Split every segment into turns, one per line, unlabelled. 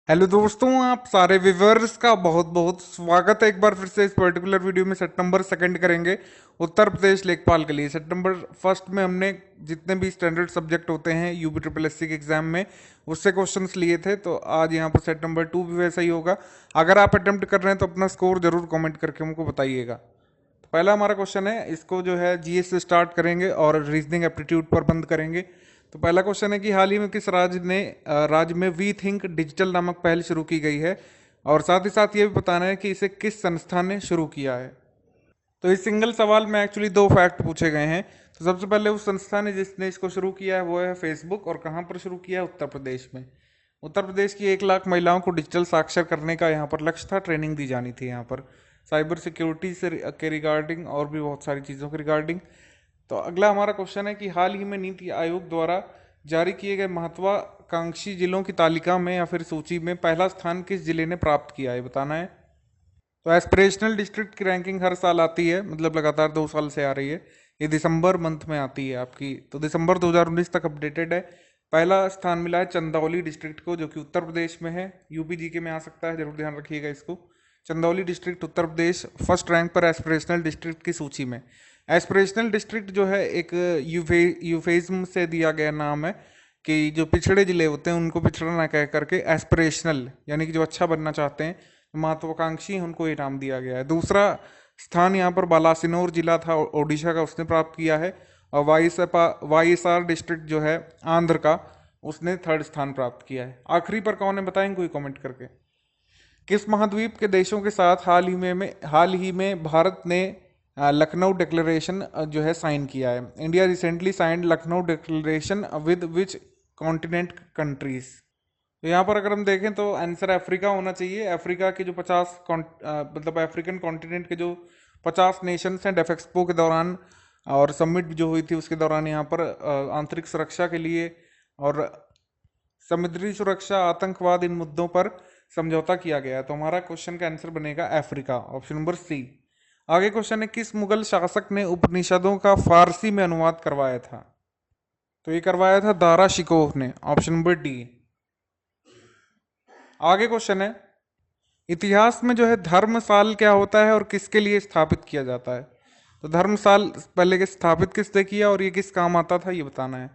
Hello दोस्तों, आप सारे व्यूवर्स का बहुत बहुत स्वागत है एक बार फिर से इस पर्टिकुलर वीडियो में। सितंबर सेकंड करेंगे उत्तर प्रदेश लेखपाल के लिए। सितंबर फर्स्ट में हमने जितने भी स्टैंडर्ड सब्जेक्ट होते हैं यूपी ट्रिपल एस सी के एग्जाम में उससे क्वेश्चंस लिए थे, तो आज यहाँ पर सितंबर 2 भी वैसा ही होगा। अगर आप अटेम्प्ट कर रहे हैं तो अपना स्कोर जरूर कॉमेंट करके हमको बताइएगा। तो पहला हमारा क्वेश्चन है, इसको जो है जीएस से स्टार्ट करेंगे और रीजनिंग एप्टीट्यूड पर बंद करेंगे। तो पहला क्वेश्चन है कि हाल ही में किस राज्य में वी थिंक डिजिटल नामक पहल शुरू की गई है, और साथ ही साथ ये भी बताना है कि इसे किस संस्था ने शुरू किया है। तो इस सिंगल सवाल में एक्चुअली दो फैक्ट पूछे गए हैं। तो सबसे पहले उस संस्था ने जिसने इसको शुरू किया है वो है फेसबुक, और कहाँ पर शुरू किया है? उत्तर प्रदेश में। उत्तर प्रदेश की 1 लाख महिलाओं को डिजिटल साक्षर करने का यहाँ पर लक्ष्य था, ट्रेनिंग दी जानी थी यहाँ पर साइबर सिक्योरिटी से के रिगार्डिंग और भी बहुत सारी चीज़ों के रिगार्डिंग। तो अगला हमारा क्वेश्चन है कि हाल ही में नीति आयोग द्वारा जारी किए गए महत्वाकांक्षी जिलों की तालिका में या फिर सूची में पहला स्थान किस जिले ने प्राप्त किया है, बताना है। तो एस्पिरेशनल डिस्ट्रिक्ट की रैंकिंग हर साल आती है, मतलब लगातार 2 साल से आ रही है। ये दिसंबर मंथ में आती है आपकी, तो दिसंबर 2019 तक अपडेटेड है। पहला स्थान मिला है चंदौली डिस्ट्रिक्ट को, जो कि उत्तर प्रदेश में है। यूपी जीके में आ सकता है, जरूर ध्यान रखिएगा इसको। Chandauli district Uttar Pradesh first rank पर एस्पिरेशनल डिस्ट्रिक्ट की सूची में। एस्पिरेशनल डिस्ट्रिक्ट जो है एक यूफेज्म से दिया गया नाम है कि जो पिछड़े जिले होते हैं उनको पिछड़ा ना कह करके एस्पिरेशनल, यानी कि जो अच्छा बनना चाहते हैं, महत्वाकांक्षी हैं, उनको ये नाम दिया गया है। दूसरा स्थान यहाँ पर बालासिनोर जिला था ओडिशा का, उसने प्राप्त किया है। और वाईएसआर डिस्ट्रिक्ट जो है आंध्र का, उसने थर्ड स्थान प्राप्त किया है। आखिरी पर कौन है बताएंगे कोई कमेंट करके। किस महाद्वीप के देशों के साथ हाल ही में भारत ने लखनऊ डिक्लेरेशन जो है साइन किया है? India recently signed Lucknow declaration with which continent countries? तो यहाँ पर अगर हम देखें तो आंसर अफ्रीका होना चाहिए। अफ्रीका के जो मतलब अफ्रीकन कॉन्टिनेंट के जो 50 नेशंस हैं, डेफेक्सपो के दौरान और समिट जो हुई थी उसके दौरान यहाँ पर आंतरिक सुरक्षा के लिए और समुद्री सुरक्षा, आतंकवाद, इन मुद्दों पर समझौता किया गया है। तो हमारा क्वेश्चन का आंसर बनेगा अफ्रीका, ऑप्शन नंबर सी। आगे क्वेश्चन है, किस मुगल शासक ने उपनिषदों का फारसी में अनुवाद करवाया था? तो ये करवाया था दारा शिकोह ने, ऑप्शन नंबर डी। आगे क्वेश्चन है, इतिहास में जो है धर्मसाल क्या होता है और किसके लिए स्थापित किया जाता है? तो धर्मसाल पहले के स्थापित किसने किया और ये किस काम आता था, ये बताना है।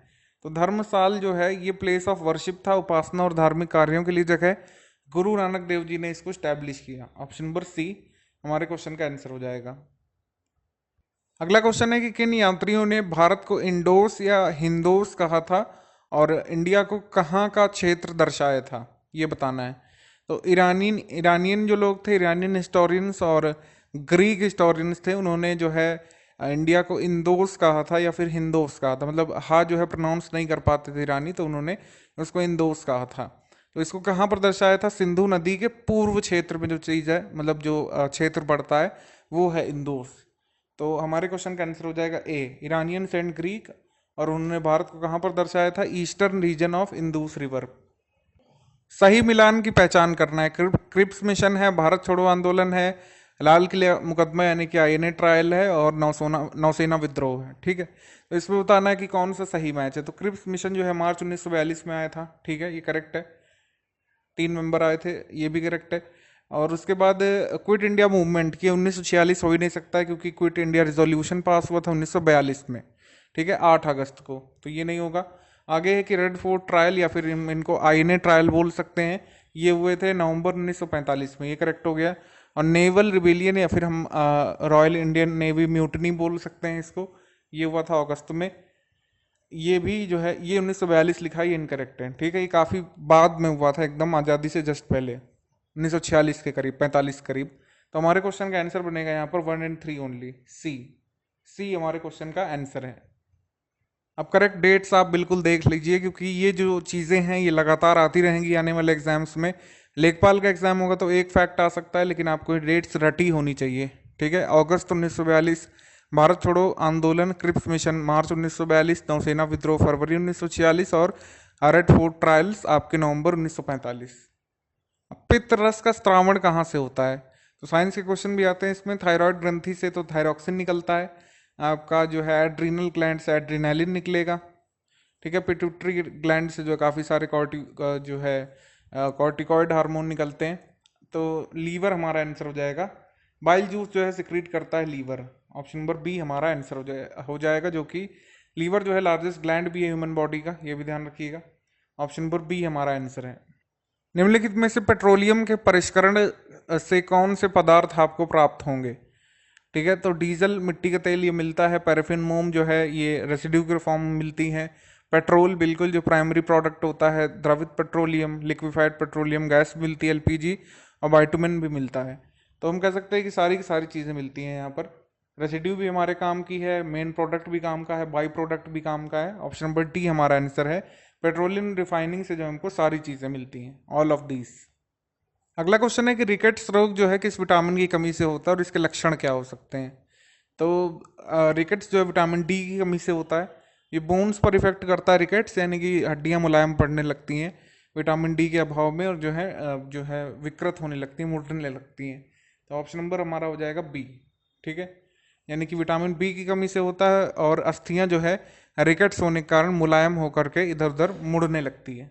तो धर्मसाल जो है ये प्लेस ऑफ वर्शिप था, उपासना और धार्मिक कार्यों के लिए जगह। गुरु नानक देव जी ने इसको स्टैब्लिश किया, ऑप्शन नंबर सी हमारे क्वेश्चन का आंसर हो जाएगा। अगला क्वेश्चन है कि किन यात्रियों ने भारत को इंडोस या हिंदोस कहा था और इंडिया को कहाँ का क्षेत्र दर्शाया था, ये बताना है। तो ईरानियन जो लोग थे, ईरानियन हिस्टोरियंस और ग्रीक हिस्टोरियंस थे, उन्होंने जो है इंडिया को इंदोस कहा था या फिर हिंदोस कहा था। मतलब हा जो है प्रोनाउंस नहीं कर पाते थे ईरानी, तो उन्होंने उसको इंदोस कहा था। तो इसको कहाँ पर दर्शाया था? सिंधु नदी के पूर्व क्षेत्र में जो चीज़ है, मतलब जो क्षेत्र पड़ता है वो है इंदोस। तो हमारे क्वेश्चन का आंसर हो जाएगा ए, ईरानियंस एंड ग्रीक। और उन्होंने भारत को कहाँ पर दर्शाया था? Eastern region of Indus river. सही मिलान की पहचान करना है। क्रिप्स मिशन है, भारत छोड़ो आंदोलन है, लाल किले मुकदमा यानी कि आईएनए ट्रायल है, और नौसेना विद्रोह है। ठीक है, तो इसमें बताना है कि कौन सा सही मैच है। तो क्रिप्स मिशन जो है मार्च 1942 में आया था, ठीक है, ये करेक्ट है। 3 मेंबर आए थे, ये भी करेक्ट है। और उसके बाद क्विट इंडिया मूवमेंट की 1946 हो ही नहीं सकता है, क्योंकि क्विट इंडिया रिजोल्यूशन पास हुआ था 1942 में, ठीक है, 8 अगस्त को, तो ये नहीं होगा। आगे है कि रेड फोर्ट ट्रायल या फिर इनको आईएनए ट्रायल बोल सकते हैं, ये हुए थे नवंबर 1945 में, ये करेक्ट हो गया। और नेवल रिबेलियन या फिर हम रॉयल इंडियन नेवी म्यूटनी बोल सकते हैं इसको, ये हुआ था अगस्त में। ये भी जो है ये 1942 लिखा, ये इनकरेक्ट है, ठीक है, ये काफ़ी बाद में हुआ था, एकदम आज़ादी से जस्ट पहले 1946 के करीब, 45 करीब। तो हमारे क्वेश्चन का आंसर बनेगा यहाँ पर 1 and 3 ओनली, सी। सी हमारे क्वेश्चन का आंसर है। अब करेक्ट डेट्स आप बिल्कुल देख लीजिए, क्योंकि ये जो चीज़ें हैं ये लगातार आती रहेंगी आने वाले एग्जाम्स में। लेखपाल का एग्जाम होगा तो एक फैक्ट आ सकता है, लेकिन आपको डेट्स रटी होनी चाहिए, ठीक है। अगस्त 1942 भारत छोड़ो आंदोलन, क्रिप्स मिशन मार्च 1942, नौसेना विद्रोह फरवरी 1946, और रेड फोर्ट ट्रायल्स आपके नवंबर 1945। पित्त रस का स्त्रावण कहाँ से होता है? तो साइंस के क्वेश्चन भी आते हैं इसमें। थायराइड ग्रंथि से तो थायरॉक्सिन निकलता है, आपका जो है एड्रीनल ग्लैंड से एड्रीनलिन निकलेगा, ठीक है। पिट्यूटरी ग्लैंड से जो काफ़ी सारे जो है कॉर्टिकॉइड हार्मोन निकलते हैं। तो लीवर हमारा आंसर हो जाएगा। बाइल जूस जो है सिक्रीट करता है लीवर। ऑप्शन नंबर बी हमारा आंसर हो जाएगा, जो कि लीवर जो है लार्जेस्ट ग्लैंड भी है ह्यूमन बॉडी का, ये भी ध्यान रखिएगा। ऑप्शन नंबर बी हमारा आंसर है। निम्नलिखित में से पेट्रोलियम के परिष्करण से कौन से पदार्थ आपको प्राप्त होंगे? ठीक है, तो डीजल मिट्टी का तेल ये मिलता है, पैराफिन मोम जो है ये रेसिड्यू के फॉर्म में मिलती है, पेट्रोल बिल्कुल जो प्राइमरी प्रोडक्ट होता है, द्रवित पेट्रोलियम, लिक्विफाइड पेट्रोलियम गैस मिलती है एलपीजी, और बाइटुमिन भी मिलता है। तो हम कह सकते हैं कि सारी की सारी चीज़ें मिलती हैं यहाँ पर। रेसिड्यू भी हमारे काम की है, मेन प्रोडक्ट भी काम का है, बाई प्रोडक्ट भी काम का है। ऑप्शन नंबर डी हमारा आंसर है। पेट्रोलियम रिफाइनिंग से जो हमको सारी चीज़ें मिलती हैं, ऑल ऑफ दीज। अगला क्वेश्चन है कि रिकेट्स रोग जो है किस विटामिन की कमी से होता है और इसके लक्षण क्या हो सकते हैं? तो रिकेट्स जो है विटामिन डी की कमी से होता है। ये बोन्स पर इफेक्ट करता है रिकेट्स, यानी कि हड्डियां मुलायम पड़ने लगती हैं विटामिन डी के अभाव में, और जो है विकृत होने लगती हैं, मुड़ने लगती हैं। तो ऑप्शन नंबर हमारा हो जाएगा बी। ठीक है, यानी कि विटामिन बी की कमी से होता है और अस्थियां जो है रिकेट्स होने के कारण मुलायम होकर के इधर उधर मुड़ने लगती है।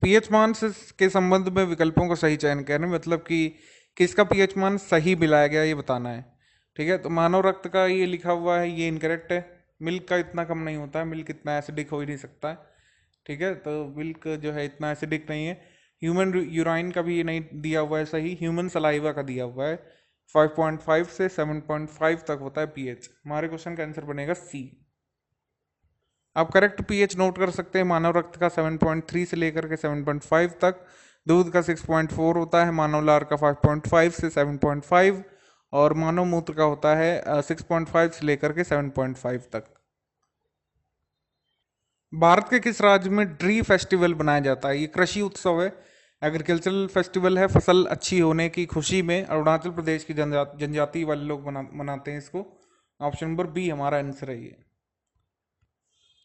पीएच मान के संबंध में विकल्पों का सही चयन करना, मतलब कि किसका पीएच मान सही मिलाया गया ये बताना है। ठीक है, तो मानव रक्त का ये लिखा हुआ है, ये इनकरेक्ट है। मिल्क का इतना कम नहीं होता है, मिल्क इतना एसिडिक हो ही नहीं सकता है। ठीक है, तो मिल्क जो है इतना एसिडिक नहीं है। ह्यूमन यूराइन का भी ये नहीं दिया हुआ है सही, ह्यूमन सलाइवा का दिया हुआ है। 5.5 से 7.5 तक होता है पीएच। हमारे क्वेश्चन का आंसर बनेगा सी। आप करेक्ट पीएच नोट कर सकते हैं। मानव रक्त का 7.3 से लेकर के 7.5 तक, दूध का 6.4 होता है, मानव लार का 5.5 से 7.5, और मानव मूत्र का होता है 6.5 से लेकर के 7.5 तक। भारत के किस राज्य में ड्री फेस्टिवल बनाया जाता है? ये कृषि उत्सव है, एग्रीकल्चरल फेस्टिवल है, फसल अच्छी होने की खुशी में। अरुणाचल प्रदेश की जनजाति वाले लोग मनाते हैं इसको। ऑप्शन नंबर बी हमारा आंसर है ये।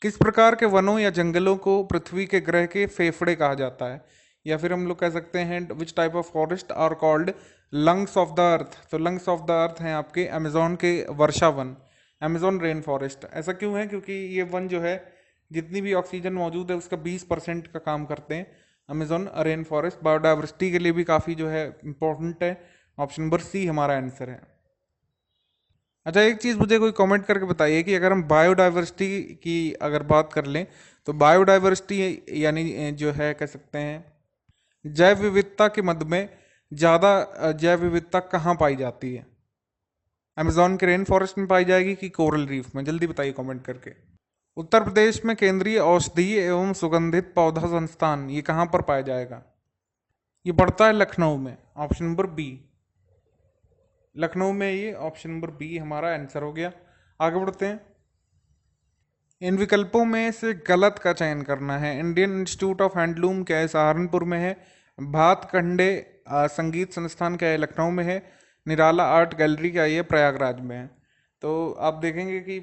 किस प्रकार के वनों या जंगलों को पृथ्वी के ग्रह के फेफड़े कहा जाता है? या फिर हम लोग कह सकते हैं which type of forest are called lungs of the earth? तो लंग्स ऑफ द अर्थ हैं आपके अमेजोन के वर्षा वन, अमेजोन रेन फॉरेस्ट। ऐसा क्यों है? क्योंकि ये वन जो है जितनी भी ऑक्सीजन मौजूद है उसका 20% का काम करते हैं। अमेजोन रेन फॉरेस्ट बायोडाइवर्सिटी के लिए भी काफ़ी जो है इंपॉर्टेंट है। ऑप्शन नंबर सी हमारा आंसर है। अच्छा, एक चीज़ मुझे कोई कमेंट करके बताइए कि अगर हम बायोडाइवर्सिटी की अगर बात कर लें, तो बायोडाइवर्सिटी यानी जो है कह सकते हैं जैव विविधता के मध्य में ज़्यादा जैव विविधता कहाँ पाई जाती है? अमेजोन के रेन फॉरेस्ट में पाई जाएगी कि कोरल रीफ में? जल्दी बताइए कमेंट करके। उत्तर प्रदेश में केंद्रीय औषधीय एवं सुगंधित पौधा संस्थान ये कहाँ पर पाया जाएगा? ये पड़ता है लखनऊ में। ऑप्शन नंबर बी, लखनऊ में ये। ऑप्शन नंबर बी हमारा आंसर हो गया। आगे बढ़ते हैं। इन विकल्पों में से गलत का चयन करना है। इंडियन इंस्टीट्यूट ऑफ हैंडलूम क्या है? सहारनपुर में है। भातखंडे संगीत संस्थान क्या है? लखनऊ में है। निराला आर्ट गैलरी क्या है? प्रयागराज में है। तो आप देखेंगे कि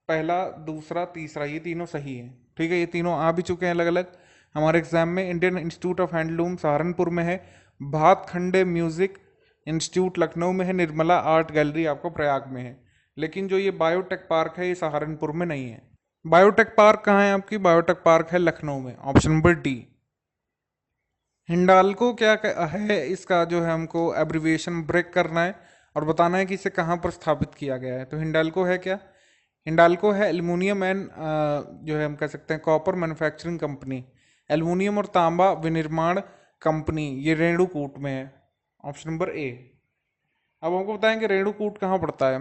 पहला, दूसरा, तीसरा ये तीनों सही है। ठीक है, ये तीनों आ भी चुके हैं अलग अलग हमारे एग्जाम में। Indian institute of handloom Saharanpur में है, भातखंडे म्यूजिक इंस्टीट्यूट लखनऊ में है, निर्मला आर्ट गैलरी आपको प्रयाग में है। लेकिन जो ये बायोटेक पार्क है ये सहारनपुर में नहीं है। बायोटेक पार्क कहाँ है आपकी? बायोटेक पार्क है लखनऊ में। Option number D. हिंडाल्को क्या है? इसका जो है हमको एब्रिविएशन ब्रेक करना है और बताना है कि इसे कहाँ पर स्थापित किया गया है। तो हिंडाल्को है क्या? हिंडाल्को है एल्युमिनियम एंड जो है हम कह सकते हैं कॉपर मैन्युफैक्चरिंग कंपनी, एल्युमिनियम और तांबा विनिर्माण कंपनी, ये रेणुकूट में है। Option number A. अब हमको बताएंगे रेणुकूट कहाँ पड़ता है,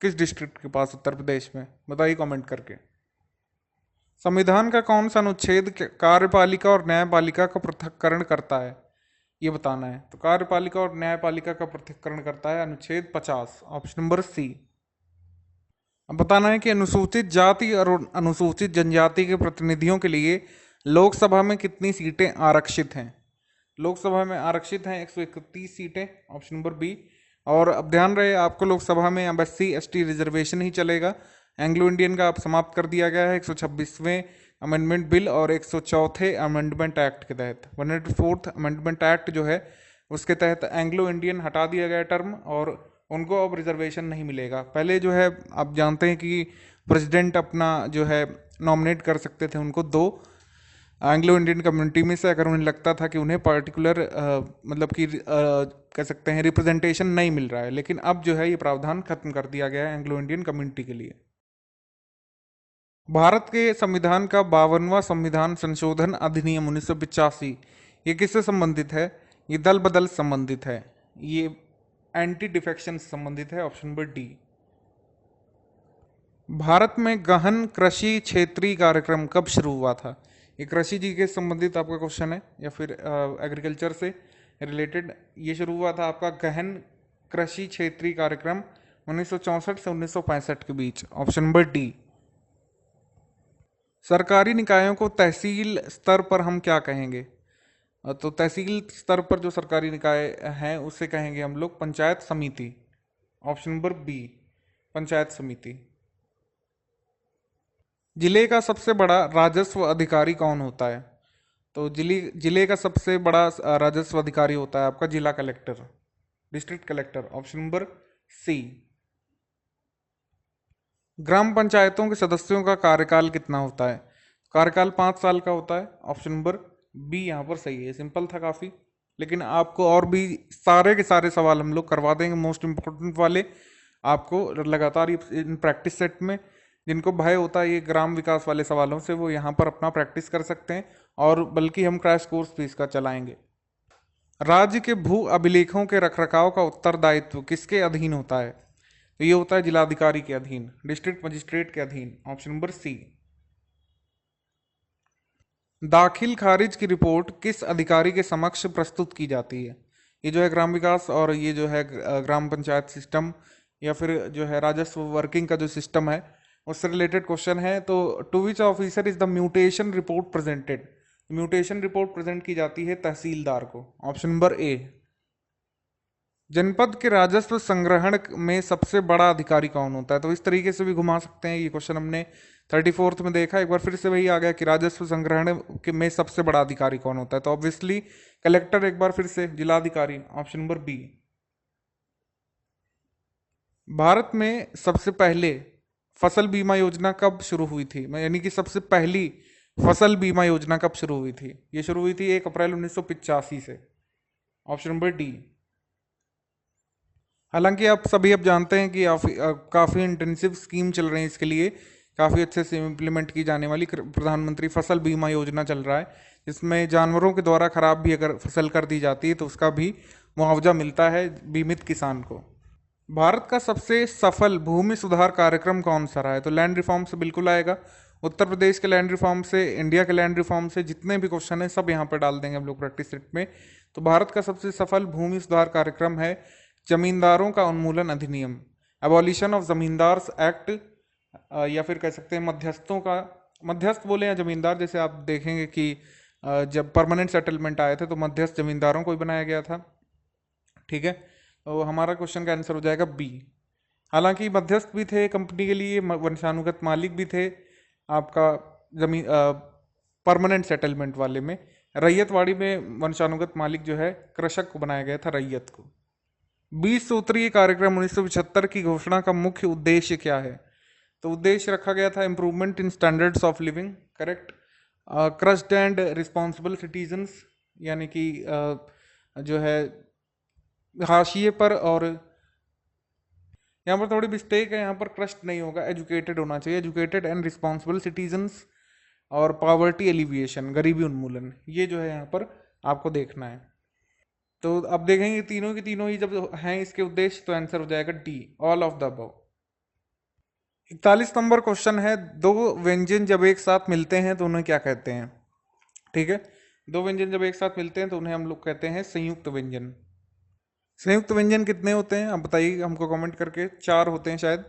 किस डिस्ट्रिक्ट के पास उत्तर प्रदेश में? बताइए कमेंट करके। संविधान का कौन सा अनुच्छेद कार्यपालिका और न्यायपालिका का पृथक्करण करता है? ये बताना है। तो कार्यपालिका और न्यायपालिका का पृथक्करण करता है अनुच्छेद 50। Option number C. अब बताना है कि अनुसूचित जाति और अनुसूचित जनजाति के प्रतिनिधियों के लिए लोकसभा में कितनी सीटें आरक्षित हैं? लोकसभा में आरक्षित हैं 131 सीटें। Option number B. और अब ध्यान रहे आपको लोकसभा में अब SC/ST रिजर्वेशन ही चलेगा। एंग्लो इंडियन का अब समाप्त कर दिया गया है 126वें अमेंडमेंट बिल और 104थे अमेंडमेंट एक्ट के तहत। 104th अमेंडमेंट एक्ट जो है उसके तहत एंग्लो इंडियन हटा दिया गया टर्म और उनको अब रिजर्वेशन नहीं मिलेगा। पहले जो है आप जानते हैं कि प्रेसिडेंट अपना जो है नॉमिनेट कर सकते थे उनको 2 एंग्लो इंडियन कम्युनिटी में से अगर उन्हें लगता था कि उन्हें पर्टिकुलर मतलब कि कह सकते हैं रिप्रेजेंटेशन नहीं मिल रहा है, लेकिन अब जो है ये प्रावधान खत्म कर दिया गया है एंग्लो इंडियन कम्युनिटी के लिए। भारत के संविधान का 52वां संविधान संशोधन अधिनियम 1985 ये किससे संबंधित है? ये दल बदल संबंधित है, ये एंटी डिफेक्शन से संबंधित है, ऑप्शन नंबर डी। भारत में गहन कृषि क्षेत्रीय कार्यक्रम कब शुरू हुआ था? ये कृषि जी के संबंधित आपका क्वेश्चन है या फिर एग्रीकल्चर से रिलेटेड। ये शुरू हुआ था आपका गहन कृषि क्षेत्रीय कार्यक्रम 1964 से 1965 के बीच, ऑप्शन नंबर डी। सरकारी निकायों को तहसील स्तर पर हम क्या कहेंगे? तो तहसील स्तर पर जो सरकारी निकाय हैं उससे कहेंगे हम लोग पंचायत समिति, ऑप्शन नंबर बी, पंचायत समिति। जिले का सबसे बड़ा राजस्व अधिकारी कौन होता है? तो जिले का सबसे बड़ा राजस्व अधिकारी होता है आपका जिला collector, district collector, option number C. ग्राम पंचायतों के सदस्यों का कार्यकाल कितना होता है? कार्यकाल 5 साल का होता है, ऑप्शन नंबर बी यहाँ पर सही है। सिंपल था काफ़ी, लेकिन आपको और भी सारे के सारे सवाल हम लोग करवा देंगे, मोस्ट इम्पोर्टेंट वाले आपको लगातार इन प्रैक्टिस सेट में। जिनको भय होता है ये ग्राम विकास वाले सवालों से, वो यहाँ पर अपना प्रैक्टिस कर सकते हैं, और बल्कि हम क्रैश कोर्स भी इसका चलाएंगे। राज्य के भू अभिलेखों के रखरखाव का उत्तरदायित्व किसके अधीन होता है? तो ये होता है जिलाधिकारी के अधीन, डिस्ट्रिक्ट मजिस्ट्रेट के अधीन, ऑप्शन नंबर सी। दाखिल खारिज की रिपोर्ट किस अधिकारी के समक्ष प्रस्तुत की जाती है? ये जो है ग्राम विकास और ये जो है ग्राम पंचायत सिस्टम या फिर जो है राजस्व वर्किंग का जो सिस्टम है उससे रिलेटेड क्वेश्चन है। तो to which officer is the mutation report presented? Mutation report present की जाती है तहसीलदार को, ऑप्शन नंबर ए। जनपद के राजस्व संग्रहण में सबसे बड़ा अधिकारी कौन होता है? तो इस तरीके से भी घुमा सकते हैं, ये क्वेश्चन हमने 34th में देखा, एक बार फिर से वही आ गया कि राजस्व संग्रहण में सबसे बड़ा अधिकारी कौन होता है? तो ऑब्वियसली कलेक्टर, एक बार फिर से जिलाधिकारी, ऑप्शन नंबर बी। भारत में सबसे पहले फसल बीमा योजना कब शुरू हुई थी? यानी कि सबसे पहली फसल बीमा योजना कब शुरू हुई थी? ये शुरू हुई थी 1 अप्रैल 1985 से, ऑप्शन नंबर डी। हालांकि आप सभी अब जानते हैं कि काफ़ी इंटेंसिव स्कीम चल रही है इसके लिए, काफ़ी अच्छे से इम्प्लीमेंट की जाने वाली प्रधानमंत्री फसल बीमा योजना चल रहा है, जिसमें जानवरों के द्वारा खराब भी अगर फसल कर दी जाती है तो उसका भी मुआवजा मिलता है बीमित किसान को। भारत का सबसे सफल भूमि सुधार कार्यक्रम कौन सा रहा है? तो लैंड रिफॉर्म से बिल्कुल आएगा। उत्तर प्रदेश के लैंड रिफॉर्म से, इंडिया के लैंड रिफॉर्म से, जितने भी क्वेश्चन हैं सब यहाँ पर डाल देंगे हम लोग प्रैक्टिस सेट में। तो भारत का सबसे सफल भूमि सुधार कार्यक्रम है जमींदारों का उन्मूलन अधिनियम, एबॉलिशन ऑफ जमींदार्स एक्ट, या फिर कह सकते हैं मध्यस्थों का, मध्यस्थ बोले या जमींदार, जैसे आप देखेंगे कि जब परमानेंट सेटलमेंट आए थे तो मध्यस्थ जमींदारों को ही बनाया गया था। ठीक है, तो हमारा क्वेश्चन का आंसर हो जाएगा बी। हालांकि मध्यस्थ भी थे कंपनी के लिए, वंशानुगत मालिक भी थे आपका जमीन परमानेंट सेटलमेंट वाले में। रैयतवाड़ी में वंशानुगत मालिक जो है कृषक को बनाया गया था, रैयत को। 20 सूत्रीय कार्यक्रम 1975 की घोषणा का मुख्य उद्देश्य क्या है? तो उद्देश्य रखा गया था improvement in standards of living, correct, crossed and responsible citizens, यानी कि जो है हाशिए पर, और यहाँ पर थोड़ी मिस्टेक है, यहाँ पर क्रस्ट नहीं होगा, एजुकेटेड होना चाहिए, एजुकेटेड एंड रिस्पॉन्सिबल सिटीजन्स, और पॉवर्टी एलिविएशन, गरीबी उन्मूलन, ये जो है यहाँ पर आपको देखना है। तो अब देखेंगे तीनों की तीनों ही जब हैं इसके उद्देश्य, तो आंसर हो जाएगा D, all of the above. 41 number question है, दो व्यंजन जब एक साथ मिलते हैं तो उन्हें क्या कहते हैं? ठीक है, दो व्यंजन जब एक साथ मिलते हैं तो उन्हें हम लोग कहते हैं संयुक्त व्यंजन। संयुक्त व्यंजन कितने होते हैं आप बताइए हमको कमेंट करके। 4 होते हैं शायद,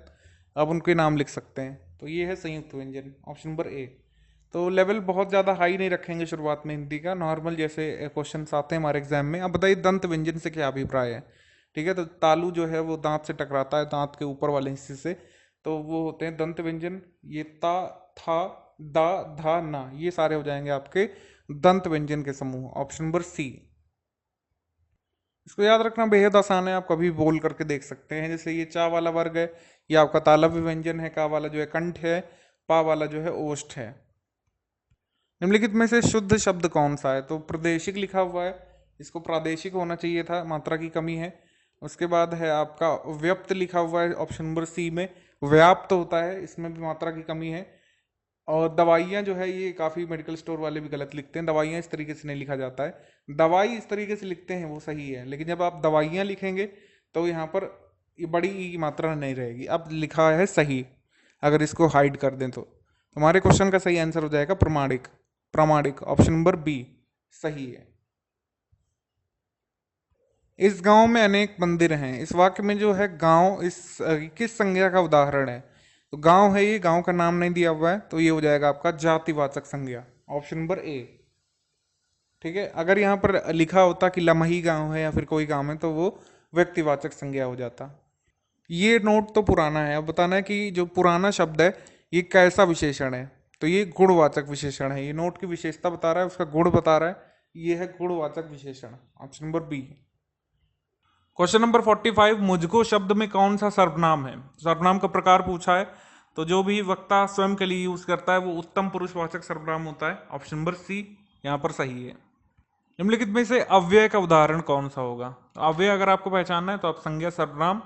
आप उनके नाम लिख सकते हैं। तो ये है संयुक्त व्यंजन, ऑप्शन नंबर ए। तो लेवल बहुत ज़्यादा हाई नहीं रखेंगे शुरुआत में हिंदी का, नॉर्मल जैसे क्वेश्चन आते हैं हमारे एग्जाम में। अब बताइए दंत व्यंजन से क्या अभिप्राय है? ठीक है, तो तालु जो है वो दांत से टकराता है, दांत के ऊपर वाले हिस्से से, तो वो होते हैं दंत व्यंजन। ये ता, था, दा, धा, ना, ये सारे हो जाएंगे आपके दंत व्यंजन के समूह, ऑप्शन नंबर सी। इसको याद रखना बेहद आसान है, आप कभी बोल करके देख सकते हैं। जैसे ये चा वाला वर्ग है, ये आपका तालव्य व्यंजन है, का वाला जो है कंठ है, पा वाला जो है ओष्ठ है। निम्नलिखित में से शुद्ध शब्द कौन सा है? तो प्रादेशिक लिखा हुआ है, इसको प्रादेशिक होना चाहिए था, मात्रा की कमी है। उसके बाद है आपका व्याप्त लिखा हुआ है ऑप्शन नंबर सी में, व्याप्त होता है, इसमें भी मात्रा की कमी है। और दवाइयाँ जो है ये काफ़ी मेडिकल स्टोर वाले भी गलत लिखते हैं, दवाइयाँ इस तरीके से नहीं लिखा जाता है। दवाई इस तरीके से लिखते हैं वो सही है, लेकिन जब आप दवाइयाँ लिखेंगे तो यहाँ पर ये बड़ी ई की मात्रा नहीं रहेगी। अब लिखा है सही, अगर इसको हाइड कर दें तो हमारे क्वेश्चन का सही आंसर हो जाएगा प्रमाणिक। प्रामाणिक ऑप्शन नंबर बी सही है। इस गांव में अनेक मंदिर हैं। इस वाक्य में जो है गांव किस संज्ञा का उदाहरण है? तो गांव है, ये गांव का नाम नहीं दिया हुआ है, तो ये हो जाएगा आपका जातिवाचक संज्ञा, ऑप्शन नंबर ए। ठीक है, अगर यहाँ पर लिखा होता कि लमही गांव है या फिर कोई गांव है तो वो व्यक्तिवाचक संज्ञा हो जाता। ये नोट तो पुराना है, अब बताना है कि जो पुराना शब्द है ये कैसा विशेषण है। तो ये गुणवाचक विशेषण है, ये नोट की विशेषता बता रहा है, उसका गुण बता रहा है, ये है गुणवाचक विशेषण, option number B. Question number 45, मुझको शब्द में कौन सा सर्वनाम है? सर्वनाम का प्रकार पूछा है, तो जो भी वक्ता स्वयं के लिए यूज करता है वो उत्तम पुरुषवाचक सर्वनाम होता है, ऑप्शन नंबर सी यहाँ पर सही है। निम्नलिखित में से अव्यय का उदाहरण कौन सा होगा? तो अव्यय अगर आपको पहचानना है तो आप संज्ञा, सर्वनाम,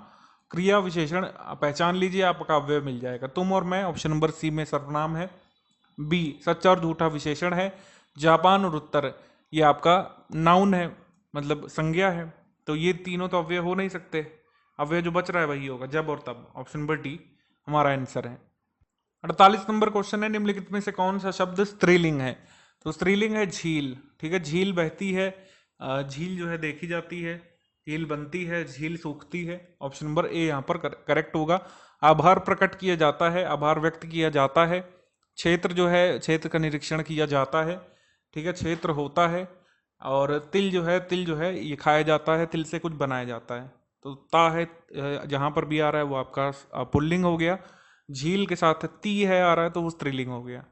क्रिया, विशेषण पहचान लीजिए, आपका अव्यय मिल जाएगा। तुम और मैं ऑप्शन नंबर सी में सर्वनाम है। बी सच्चा और झूठा विशेषण है। जापान और उत्तर ये आपका नाउन है, मतलब संज्ञा है। तो ये तीनों तो अव्यय हो नहीं सकते, अव्यय जो बच रहा है वही होगा, जब और तब, ऑप्शन नंबर डी हमारा आंसर है। 48 नंबर क्वेश्चन है, निम्नलिखित में से कौन सा शब्द स्त्रीलिंग है? तो स्त्रीलिंग है झील। ठीक है, झील बहती है, झील जो है देखी जाती है, झील बनती है, झील सूखती है, ऑप्शन नंबर ए यहाँ पर करेक्ट होगा। आभार प्रकट किया जाता है, आभार व्यक्त किया जाता है। क्षेत्र जो है, क्षेत्र का निरीक्षण किया जाता है। ठीक है, क्षेत्र होता है। और तिल जो है ये खाया जाता है, तिल से कुछ बनाया जाता है। तो ता है जहाँ पर भी आ रहा है वो आपका पुल्लिंग हो गया, झील के साथ ती है आ रहा है तो वो स्त्रीलिंग हो गया।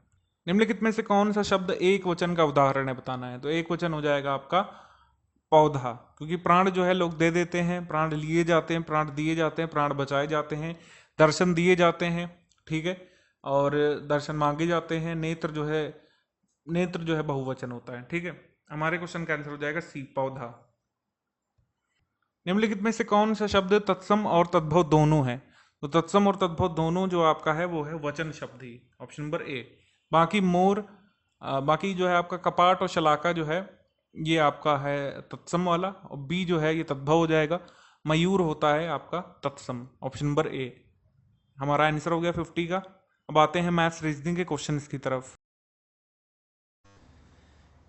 निम्नलिखित में से कौन सा शब्द एक वचन का उदाहरण है बताना है? तो एक वचन हो जाएगा आपका पौधा, क्योंकि प्राण जो है लोग दे देते हैं, प्राण लिए जाते हैं, प्राण दिए जाते हैं, प्राण बचाए जाते हैं, दर्शन दिए जाते हैं। ठीक है, और दर्शन मांगे जाते हैं। नेत्र जो है बहुवचन होता है। ठीक है, हमारे क्वेश्चन का आंसर हो जाएगा सी पौधा। निम्नलिखित में से कौन सा शब्द तत्सम और तद्भव दोनों है? तो तत्सम और तद्भव दोनों जो आपका है वो है वचन शब्द ही, ऑप्शन नंबर ए। बाकी बाकी जो है आपका कपाट और शलाका जो है ये आपका है तत्सम वाला, और बी जो है ये तद्भव हो जाएगा। मयूर होता है आपका तत्सम, ऑप्शन नंबर ए हमारा आंसर हो गया 50 का। अब आते हैं मैथ्स रीजनिंग के क्वेश्चन की तरफ।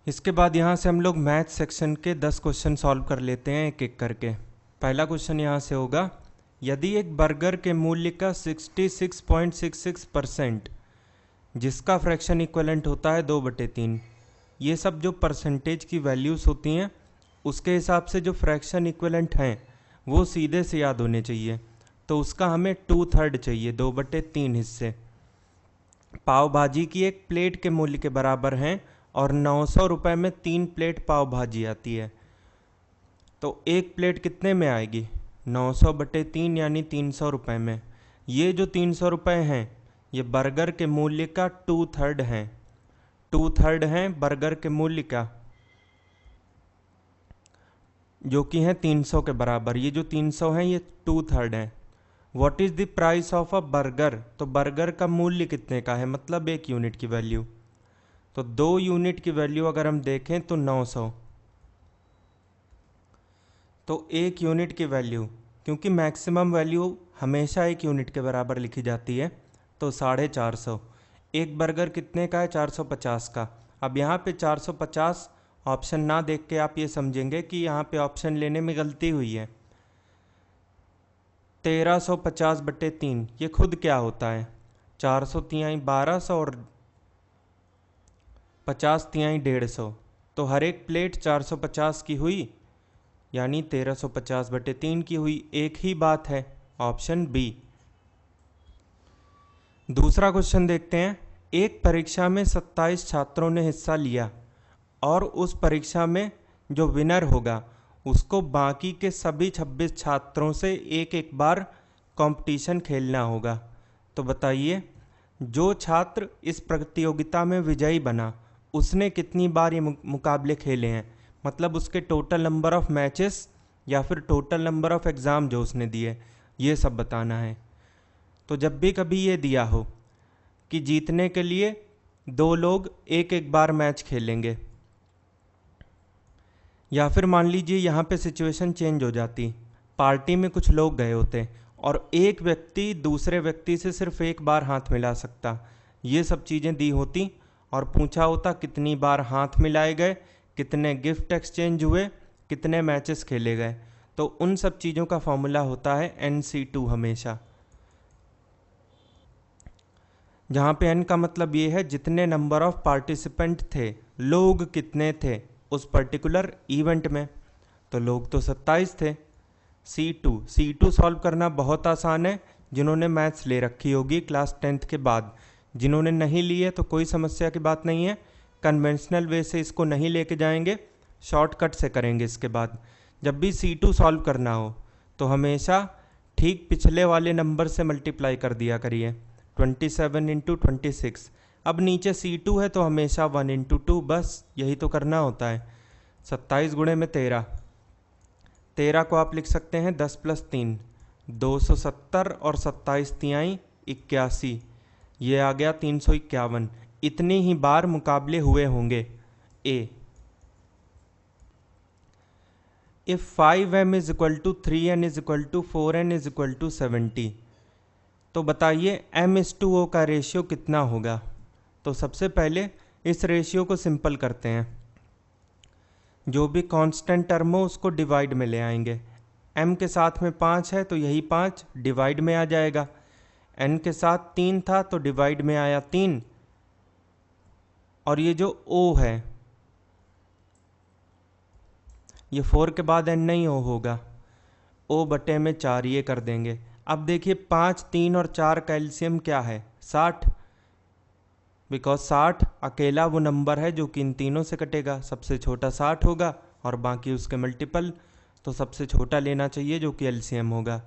इसके बाद यहाँ से हम लोग मैथ सेक्शन के 10 क्वेश्चन सॉल्व कर लेते हैं एक एक करके। पहला क्वेश्चन यहाँ से होगा, यदि एक बर्गर के मूल्य का 66.66% जिसका फ्रैक्शन इक्वलेंट होता है 2/3, ये सब जो परसेंटेज की वैल्यूज़ होती हैं उसके हिसाब से जो फ्रैक्शन इक्वलेंट हैं वो सीधे से याद होने चाहिए। तो उसका हमें 2/3 चाहिए, 2/3 हिस्से पाव भाजी की एक प्लेट के मूल्य के बराबर हैं और 900 रुपये में 3 प्लेट पाव भाजी आती है। तो एक प्लेट कितने में आएगी? 900/3 यानी 300 रुपये में। ये जो 300 रुपये हैं ये बर्गर के मूल्य का 2/3 हैं। 2/3 हैं बर्गर के मूल्य का, जो कि हैं 300 के बराबर। ये जो 300 हैं ये 2/3 हैं। What is the price of a burger? तो बर्गर का मूल्य कितने का है, मतलब 1 यूनिट की वैल्यू। तो 2 यूनिट की वैल्यू अगर हम देखें तो 900। तो 1 यूनिट की वैल्यू, क्योंकि मैक्सिमम वैल्यू हमेशा 1 यूनिट के बराबर लिखी जाती है, तो 450। एक बर्गर कितने का है? 450 का। अब यहाँ पे 450 ऑप्शन ना देख के आप ये समझेंगे कि यहाँ पे ऑप्शन लेने में गलती हुई है। 1350/3 ये खुद क्या होता है? 400 तिहाई 1200 और 50 तिहाई 150। तो हर एक प्लेट 450 की हुई, यानी 1350/3 की हुई। एक ही बात है, ऑप्शन बी। दूसरा क्वेश्चन देखते हैं। एक परीक्षा में 27 छात्रों ने हिस्सा लिया और उस परीक्षा में जो विनर होगा उसको बाकी के सभी 26 छात्रों से एक एक बार कंपटीशन खेलना होगा। तो बताइए, जो छात्र इस प्रतियोगिता में विजयी बना उसने कितनी बार ये मुकाबले खेले हैं, मतलब उसके टोटल नंबर ऑफ मैचेस या फिर टोटल नंबर ऑफ एग्ज़ाम जो उसने दिए, ये सब बताना है। तो जब भी कभी ये दिया हो कि जीतने के लिए 2 लोग एक एक बार मैच खेलेंगे, या फिर मान लीजिए यहाँ पे सिचुएशन चेंज हो जाती, पार्टी में कुछ लोग गए होते और एक व्यक्ति दूसरे व्यक्ति से सिर्फ एक बार हाथ मिला सकता, ये सब चीज़ें दी होती और पूछा होता कितनी बार हाथ मिलाए गए, कितने गिफ्ट एक्सचेंज हुए, कितने मैचेस खेले गए। तो उन सब चीज़ों का फॉर्मूला होता है NC2 हमेशा, जहाँ पे N का मतलब ये है जितने नंबर ऑफ पार्टिसिपेंट थे, लोग कितने थे उस पर्टिकुलर इवेंट में। तो लोग तो 27 थे। C2 सॉल्व करना बहुत आसान है, जिन्होंने मैथ्स ले रखी होगी क्लास 10th के बाद। जिन्होंने नहीं ली है तो कोई समस्या की बात नहीं है, कन्वेंशनल वे से इसको नहीं लेके जाएंगे, शॉर्टकट से करेंगे इसके बाद। जब भी C2 सॉल्व करना हो तो हमेशा ठीक पिछले वाले नंबर से मल्टीप्लाई कर दिया करिए, 27 इंटू 26। अब नीचे C2 है तो हमेशा 1 इंटू 2, बस यही तो करना होता है। 27 गुणे में 13 को आप लिख सकते हैं 10 + 3 270 और 27 तिहाई 81, ये आ गया 351। इतनी ही बार मुकाबले हुए होंगे। ए इफ 5m = 3n = 4n = 70, तो बताइए M/O का रेशियो कितना होगा। तो सबसे पहले इस रेशियो को सिंपल करते हैं, जो भी कांस्टेंट टर्म हो उसको डिवाइड में ले आएंगे। m के साथ में 5 है तो यही 5 डिवाइड में आ जाएगा, n के साथ 3 था तो डिवाइड में आया 3, और ये जो O है ये 4 के बाद n नहीं O होगा, O/4 ये कर देंगे। अब देखिए 5, 3 और 4 का एलसीएम क्या है, 60, बिकॉज 60 अकेला वो नंबर है जो कि इन तीनों से कटेगा, सबसे छोटा 60 होगा और बाकी उसके मल्टीपल, तो सबसे छोटा लेना चाहिए जो कि एलसीएम होगा।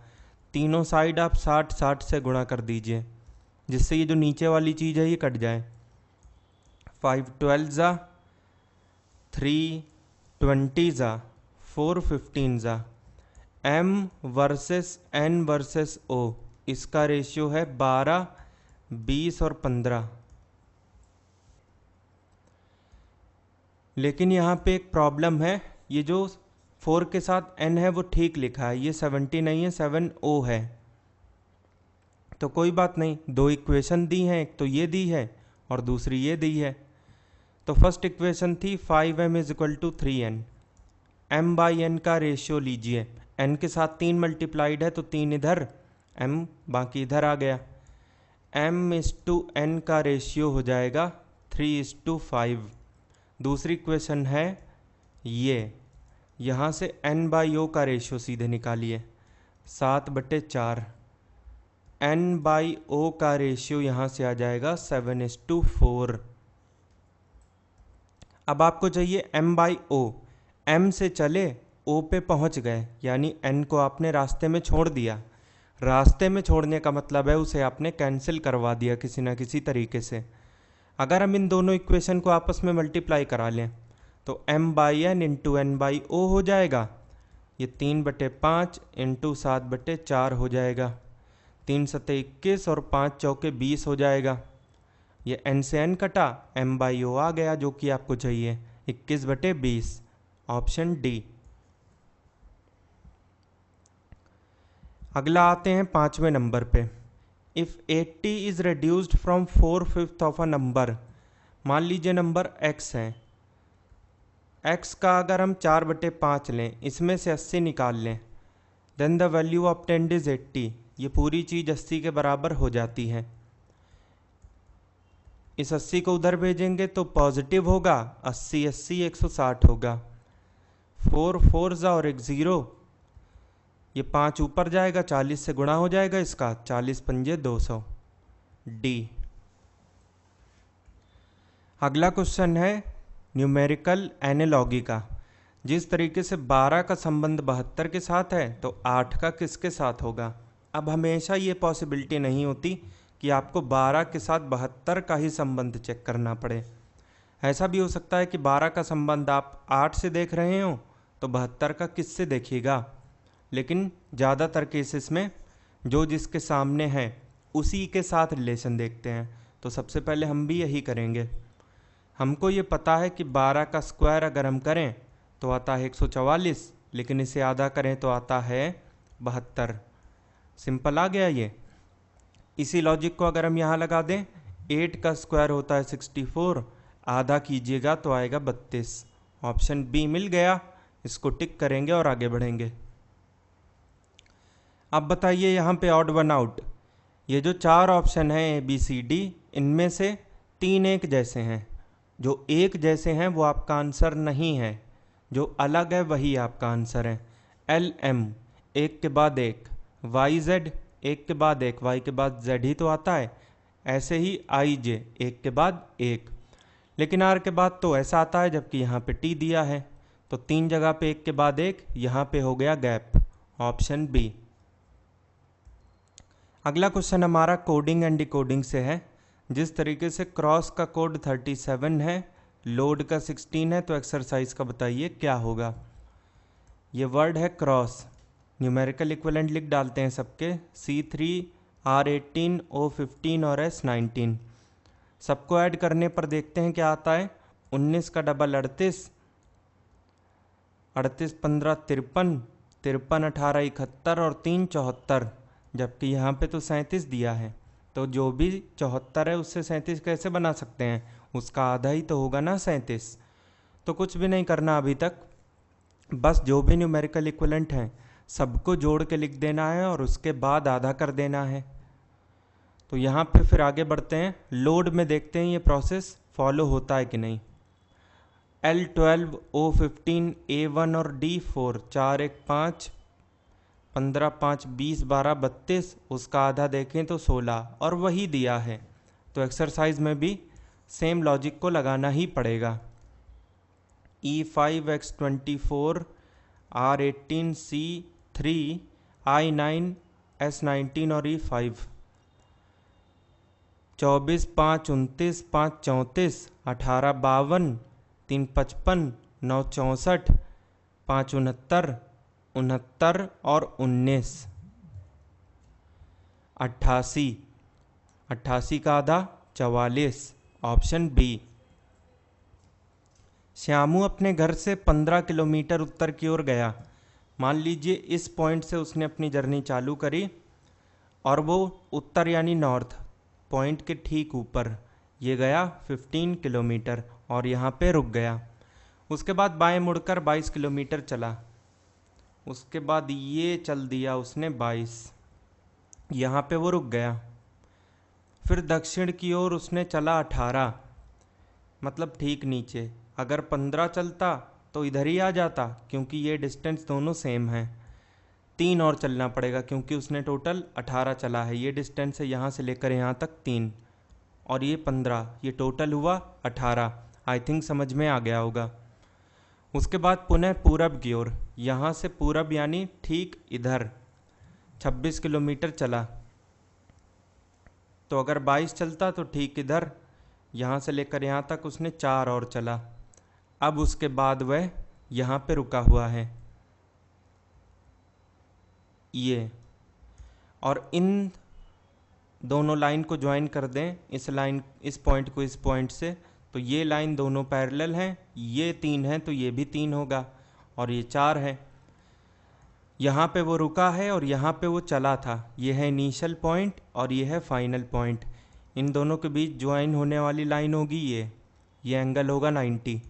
तीनों साइड आप 60 से गुणा कर दीजिए, जिससे ये जो नीचे वाली चीज़ है ये कट जाए। 5 12 3 20 4 15 M versus N versus O, इसका रेशियो है 12, 20 और 15। लेकिन यहाँ पे एक प्रॉब्लम है, ये जो 4 के साथ N है वो ठीक लिखा है, ये 70 नहीं है, 7O है। तो कोई बात नहीं, 2 इक्वेशन दी हैं, एक तो ये दी है और दूसरी ये दी है। तो फर्स्ट इक्वेशन थी 5m = 3n, m/n का रेशियो लीजिए, n के साथ 3 मल्टीप्लाइड है तो 3 इधर, m बाकी इधर आ गया। m/n का रेशियो हो जाएगा 3:5। दूसरी इक्वेशन है ये, यहाँ से n/o का रेशियो सीधे निकालिए, 7/4। n/o का रेशियो यहाँ से आ जाएगा 7:4। अब आपको चाहिए m/o, m से चले o पे पहुँच गए, यानी n को आपने रास्ते में छोड़ दिया। रास्ते में छोड़ने का मतलब है उसे आपने कैंसिल करवा दिया किसी ना किसी तरीके से। अगर हम इन दोनों इक्वेशन को आपस में मल्टीप्लाई करा लें तो m/n इंटू n/o हो जाएगा, ये 3/5 इंटू 7/4 हो जाएगा, 3 सत्ते 21 और 5 चौके 20 हो जाएगा। ये n से n कटा, m/o आ गया जो कि आपको चाहिए, 21/20, ऑप्शन डी। अगला आते हैं 5वें नंबर पे। If 80 is reduced from 4/5 of a number, मान लीजिए नंबर x है, x का अगर हम 4/5 लें, इसमें से 80 निकाल लें, then the value obtained is 80, ये पूरी चीज़ 80 के बराबर हो जाती है। इस 80 को उधर भेजेंगे तो पॉजिटिव होगा, 80 80 160 होगा, 4 4 और 1 0, ये 5 ऊपर जाएगा, 40 से गुणा हो जाएगा इसका, 40 पंजे 200, डी। अगला क्वेश्चन है न्यूमेरिकल एनालॉगी का। जिस तरीके से 12 का संबंध 72 के साथ है तो 8 का किसके साथ होगा। अब हमेशा ये पॉसिबिलिटी नहीं होती कि आपको 12 के साथ 72 का ही संबंध चेक करना पड़े। ऐसा भी हो सकता है कि 12 का संबंध आप 8 से देख रहे हो तो 72 का किससे देखिएगा, लेकिन ज़्यादातर केसेस में जो जिसके सामने है उसी के साथ रिलेशन देखते हैं। तो सबसे पहले हम भी यही करेंगे। हमको ये पता है कि 12 का स्क्वायर अगर हम करें तो आता है 144, लेकिन इसे आधा करें तो आता है 72। सिंपल आ गया ये। इसी लॉजिक को अगर हम यहाँ लगा दें, 8 का स्क्वायर होता है 64, आधा कीजिएगा तो आएगा 32। ऑप्शन बी मिल गया, इसको टिक करेंगे और आगे बढ़ेंगे। अब बताइए यहाँ पे ऑड वन आउट, ये जो 4 ऑप्शन हैं ए बी सी डी, इनमें से 3 एक जैसे हैं। जो एक जैसे हैं वो आपका आंसर नहीं है, जो अलग है वही आपका आंसर है। एल एम एक के बाद एक, वाई जेड एक के बाद एक, वाई के बाद जेड ही तो आता है। ऐसे ही आई जे एक के बाद एक, लेकिन आर के बाद तो ऐसा आता है, जबकि यहाँ पे टी दिया है। तो 3 जगह पे एक के बाद एक, यहाँ पे हो गया गैप, ऑप्शन बी। अगला क्वेश्चन हमारा कोडिंग एंड डिकोडिंग से है। जिस तरीके से क्रॉस का कोड 37 है, लोड का 16 है, तो एक्सरसाइज का बताइए क्या होगा। ये वर्ड है क्रॉस, न्यूमेरिकल इक्विवेलेंट लिख डालते हैं सबके, C3 R18 O15 और S19। सबको ऐड करने पर देखते हैं क्या आता है। 19 का डबल 38, 38 15 53, 53 18 71 और 3 74, जबकि यहाँ पे तो 37 दिया है। तो जो भी 74 है उससे 37 कैसे बना सकते हैं, उसका आधा ही तो होगा ना 37। तो कुछ भी नहीं करना अभी तक, बस जो भी न्यूमेरिकल इक्विवेलेंट हैं सबको जोड़ के लिख देना है और उसके बाद आधा कर देना है। तो यहाँ पे फिर आगे बढ़ते हैं, लोड में देखते हैं ये प्रोसेस फॉलो होता है कि नहीं। L12 O15 A1 और D4, 4 1 5, 15 5 20 12 32, उसका आधा देखें तो 16, और वही दिया है। तो एक्सरसाइज में भी सेम लॉजिक को लगाना ही पड़ेगा। E5 X24 R18 C3 I9 S19 और E5, 24 5 29 5 34, 18 52, 3 55, 9 64, 5 69, 69 और 19, 88, 88 का आधा 44, ऑप्शन बी। श्यामू अपने घर से 15 किलोमीटर उत्तर की ओर गया। मान लीजिए इस पॉइंट से उसने अपनी जर्नी चालू करी और वो उत्तर यानी नॉर्थ पॉइंट के ठीक ऊपर ये गया 15 किलोमीटर और यहाँ पे रुक गया। उसके बाद बाएं मुड़कर 22 किलोमीटर चला। उसके बाद ये चल दिया उसने 22, यहाँ पे वो रुक गया। फिर दक्षिण की ओर उसने चला 18, मतलब ठीक नीचे। अगर 15 चलता तो इधर ही आ जाता, क्योंकि ये डिस्टेंस दोनों सेम हैं। 3 और चलना पड़ेगा क्योंकि उसने टोटल 18 चला है। ये डिस्टेंस है यहाँ से लेकर यहाँ तक 3 और ये 15, ये टोटल हुआ 18। आई थिंक समझ में आ गया होगा। उसके बाद पुनः पूरब की ओर, यहाँ से पूरब यानी ठीक इधर 26 किलोमीटर चला। तो अगर 22 चलता तो ठीक इधर, यहाँ से लेकर यहाँ तक उसने 4 और चला। अब उसके बाद वह यहाँ पे रुका हुआ है ये, और इन दोनों लाइन को ज्वाइन कर दें, इस लाइन इस पॉइंट को इस पॉइंट से, तो ये लाइन दोनों पैरेलल हैं। ये 3 है तो ये भी 3 होगा और ये 4 है। यहाँ पे वो रुका है और यहाँ पे वो चला था। ये है इनिशियल पॉइंट और ये है फाइनल पॉइंट। इन दोनों के बीच ज्वाइन होने वाली लाइन होगी ये एंगल होगा 90।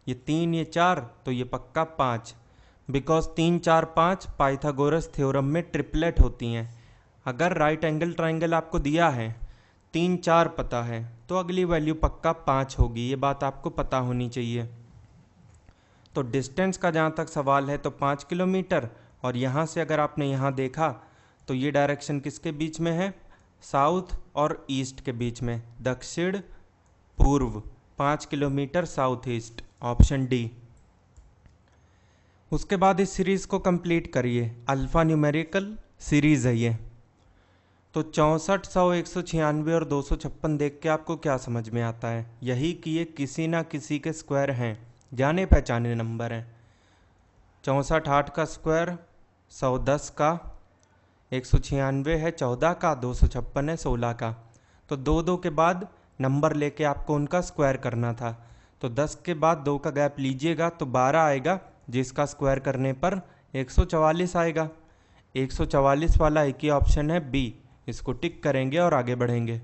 ये 3 ये 4 तो ये पक्का 5, बिकॉज 3 4 5 पाइथागोरस थ्योरम में ट्रिपलेट होती हैं। अगर राइट एंगल ट्राइंगल आपको दिया है, 3 4 पता है, तो अगली वैल्यू पक्का 5 होगी। ये बात आपको पता होनी चाहिए। तो डिस्टेंस का जहाँ तक सवाल है तो 5 किलोमीटर, और यहाँ से अगर आपने यहाँ देखा तो ये डायरेक्शन किसके बीच में है, साउथ और ईस्ट के बीच में, दक्षिण पूर्व 5 kilometre south east, option D. उसके बाद इस सीरीज़ को कंप्लीट करिए। अल्फ़ा न्यूमेरिकल सीरीज़ है ये। तो 64, 100, 196 और 256 देख के आपको क्या समझ में आता है? यही कि ये किसी ना किसी के स्क्वायर हैं, जाने पहचाने नंबर हैं। 64 8 का स्क्वायर, 100 10 का, 196 है 14 का, 256 है 16 का। तो दो दो के बाद नंबर लेके आपको उनका स्क्वायर करना था। तो 10 के बाद 2 का गैप लीजिएगा तो 12 आएगा, जिसका स्क्वायर करने पर 144 आएगा। 144 वाला एक ही ऑप्शन है बी, इसको टिक करेंगे और आगे बढ़ेंगे।